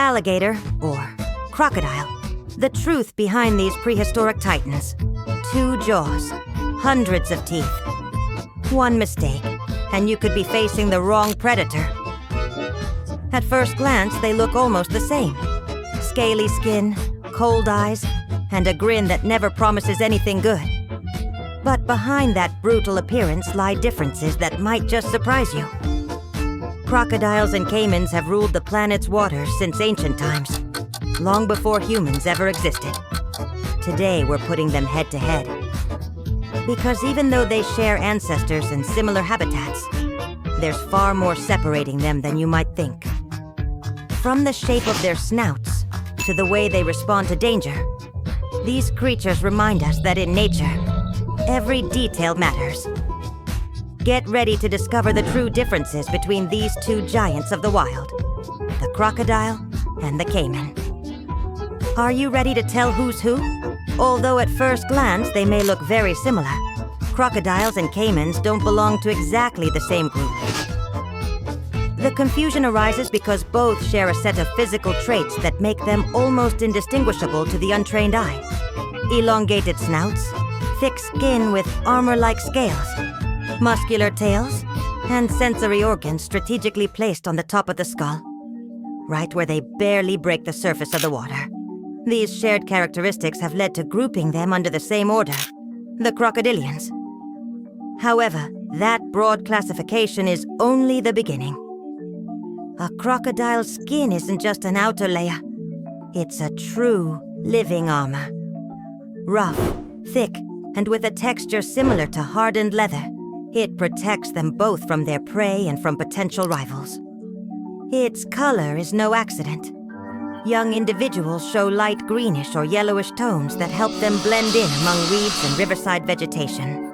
Alligator, or crocodile. The truth behind these prehistoric titans. 2 jaws, hundreds of teeth. One mistake, and you could be facing the wrong predator. At first glance, they look almost the same. Scaly skin, cold eyes, and a grin that never promises anything good. But behind that brutal appearance lie differences that might just surprise you. Crocodiles and caimans have ruled the planet's waters since ancient times, long before humans ever existed. Today, we're putting them head to head. Because even though they share ancestors and similar habitats, there's far more separating them than you might think. From the shape of their snouts to the way they respond to danger, these creatures remind us that in nature, every detail matters. Get ready to discover the true differences between these 2 giants of the wild, the crocodile and the caiman. Are you ready to tell who's who? Although at first glance they may look very similar, crocodiles and caimans don't belong to exactly the same group. The confusion arises because both share a set of physical traits that make them almost indistinguishable to the untrained eye. Elongated snouts, thick skin with armor-like scales, muscular tails, and sensory organs strategically placed on the top of the skull, right where they barely break the surface of the water. These shared characteristics have led to grouping them under the same order, the crocodilians. However, that broad classification is only the beginning. A crocodile's skin isn't just an outer layer. It's a true, living armor. Rough, thick, and with a texture similar to hardened leather, it protects them both from their prey and from potential rivals. Its color is no accident. Young individuals show light greenish or yellowish tones that help them blend in among reeds and riverside vegetation,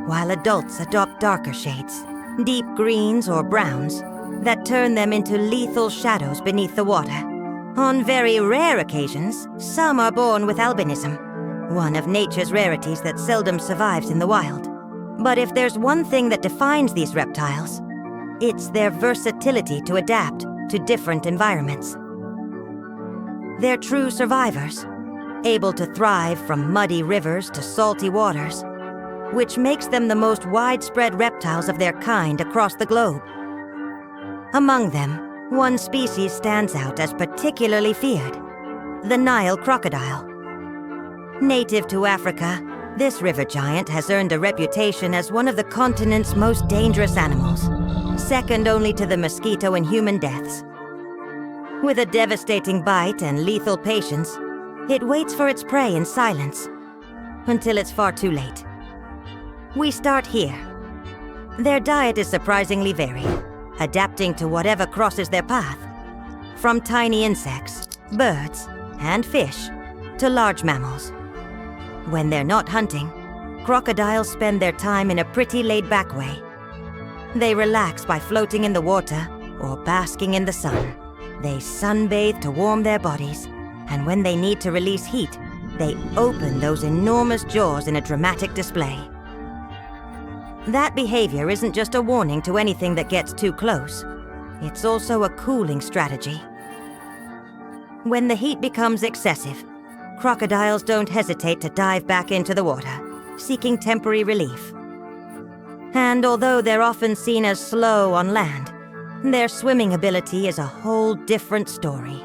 while adults adopt darker shades, deep greens or browns, that turn them into lethal shadows beneath the water. On very rare occasions, some are born with albinism, one of nature's rarities that seldom survives in the wild. But if there's one thing that defines these reptiles, it's their versatility to adapt to different environments. They're true survivors, able to thrive from muddy rivers to salty waters, which makes them the most widespread reptiles of their kind across the globe. Among them, one species stands out as particularly feared, the Nile crocodile. Native to Africa, this river giant has earned a reputation as one of the continent's most dangerous animals, second only to the mosquito in human deaths. With a devastating bite and lethal patience, it waits for its prey in silence, until it's far too late. We start here. Their diet is surprisingly varied, adapting to whatever crosses their path, from tiny insects, birds, and fish, to large mammals. When they're not hunting, crocodiles spend their time in a pretty laid-back way. They relax by floating in the water or basking in the sun. They sunbathe to warm their bodies, and when they need to release heat, they open those enormous jaws in a dramatic display. That behavior isn't just a warning to anything that gets too close. It's also a cooling strategy. When the heat becomes excessive, crocodiles don't hesitate to dive back into the water, seeking temporary relief. And although they're often seen as slow on land, their swimming ability is a whole different story.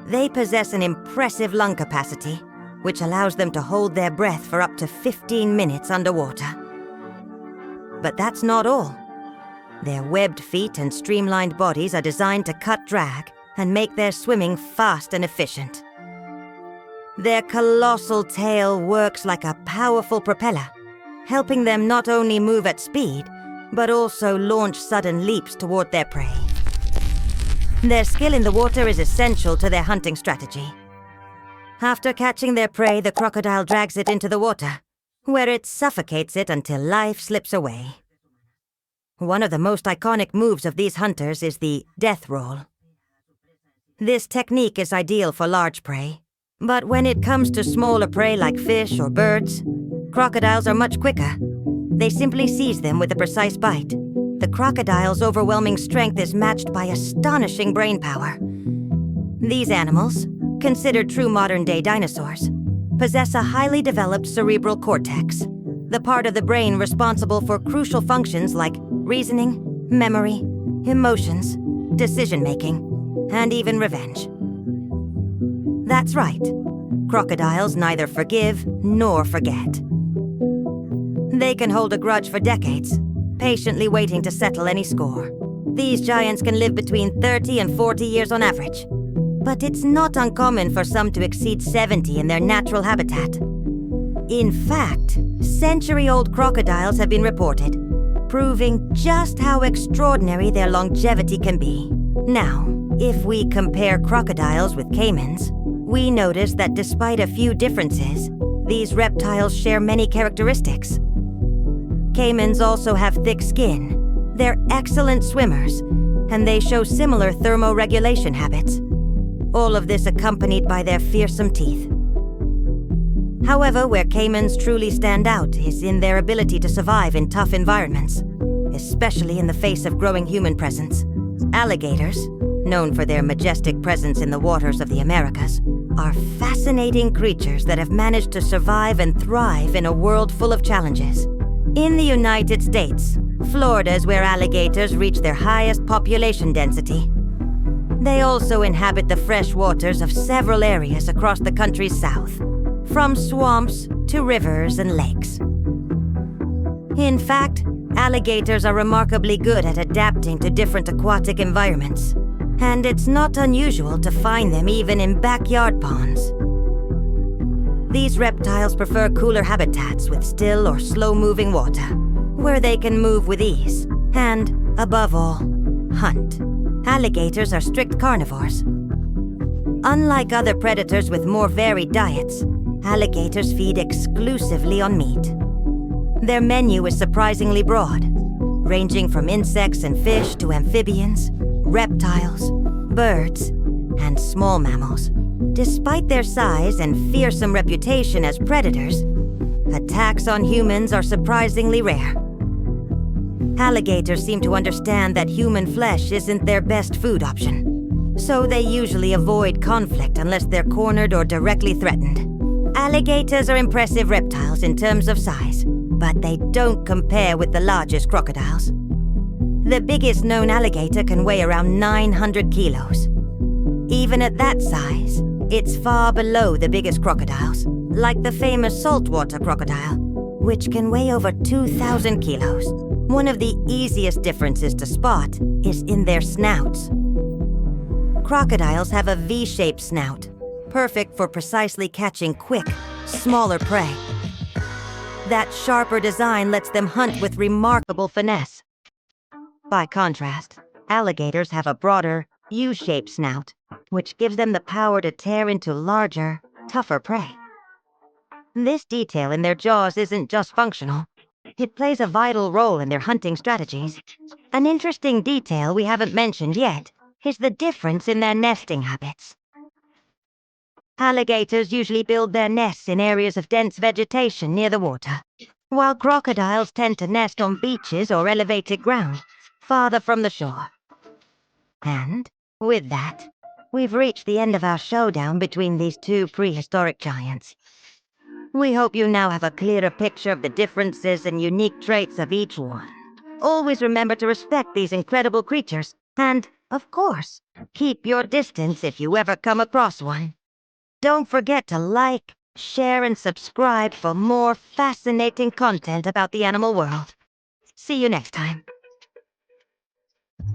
They possess an impressive lung capacity, which allows them to hold their breath for up to 15 minutes underwater. But that's not all. Their webbed feet and streamlined bodies are designed to cut drag and make their swimming fast and efficient. Their colossal tail works like a powerful propeller, helping them not only move at speed, but also launch sudden leaps toward their prey. Their skill in the water is essential to their hunting strategy. After catching their prey, the crocodile drags it into the water, where it suffocates it until life slips away. One of the most iconic moves of these hunters is the death roll. This technique is ideal for large prey, but when it comes to smaller prey like fish or birds, crocodiles are much quicker. They simply seize them with a precise bite. The crocodile's overwhelming strength is matched by astonishing brain power. These animals, considered true modern-day dinosaurs, possess a highly developed cerebral cortex, the part of the brain responsible for crucial functions like reasoning, memory, emotions, decision-making, and even revenge. That's right. Crocodiles neither forgive nor forget. They can hold a grudge for decades, patiently waiting to settle any score. These giants can live between 30 and 40 years on average. But it's not uncommon for some to exceed 70 in their natural habitat. In fact, century-old crocodiles have been reported, proving just how extraordinary their longevity can be. Now, if we compare crocodiles with caimans, we notice that despite a few differences, these reptiles share many characteristics. Caimans also have thick skin, they're excellent swimmers, and they show similar thermoregulation habits. All of this accompanied by their fearsome teeth. However, where caimans truly stand out is in their ability to survive in tough environments, especially in the face of growing human presence. Alligators, known for their majestic presence in the waters of the Americas, are fascinating creatures that have managed to survive and thrive in a world full of challenges. In the United States, Florida is where alligators reach their highest population density. They also inhabit the fresh waters of several areas across the country's south, from swamps to rivers and lakes. In fact, alligators are remarkably good at adapting to different aquatic environments, and it's not unusual to find them even in backyard ponds. These reptiles prefer cooler habitats with still or slow-moving water, where they can move with ease, and, above all, hunt. Alligators are strict carnivores. Unlike other predators with more varied diets, alligators feed exclusively on meat. Their menu is surprisingly broad, ranging from insects and fish to amphibians, reptiles, birds, and small mammals. Despite their size and fearsome reputation as predators, attacks on humans are surprisingly rare. Alligators seem to understand that human flesh isn't their best food option, so they usually avoid conflict unless they're cornered or directly threatened. Alligators are impressive reptiles in terms of size, but they don't compare with the largest crocodiles. The biggest known alligator can weigh around 900 kilos. Even at that size, it's far below the biggest crocodiles, like the famous saltwater crocodile, which can weigh over 2,000 kilos. One of the easiest differences to spot is in their snouts. Crocodiles have a V-shaped snout, perfect for precisely catching quick, smaller prey. That sharper design lets them hunt with remarkable finesse. By contrast, alligators have a broader, U-shaped snout, which gives them the power to tear into larger, tougher prey. This detail in their jaws isn't just functional. It plays a vital role in their hunting strategies. An interesting detail we haven't mentioned yet is the difference in their nesting habits. Alligators usually build their nests in areas of dense vegetation near the water, while crocodiles tend to nest on beaches or elevated ground, farther from the shore. And, with that, we've reached the end of our showdown between these two prehistoric giants. We hope you now have a clearer picture of the differences and unique traits of each one. Always remember to respect these incredible creatures, and, of course, keep your distance if you ever come across one. Don't forget to like, share, and subscribe for more fascinating content about the animal world. See you next time.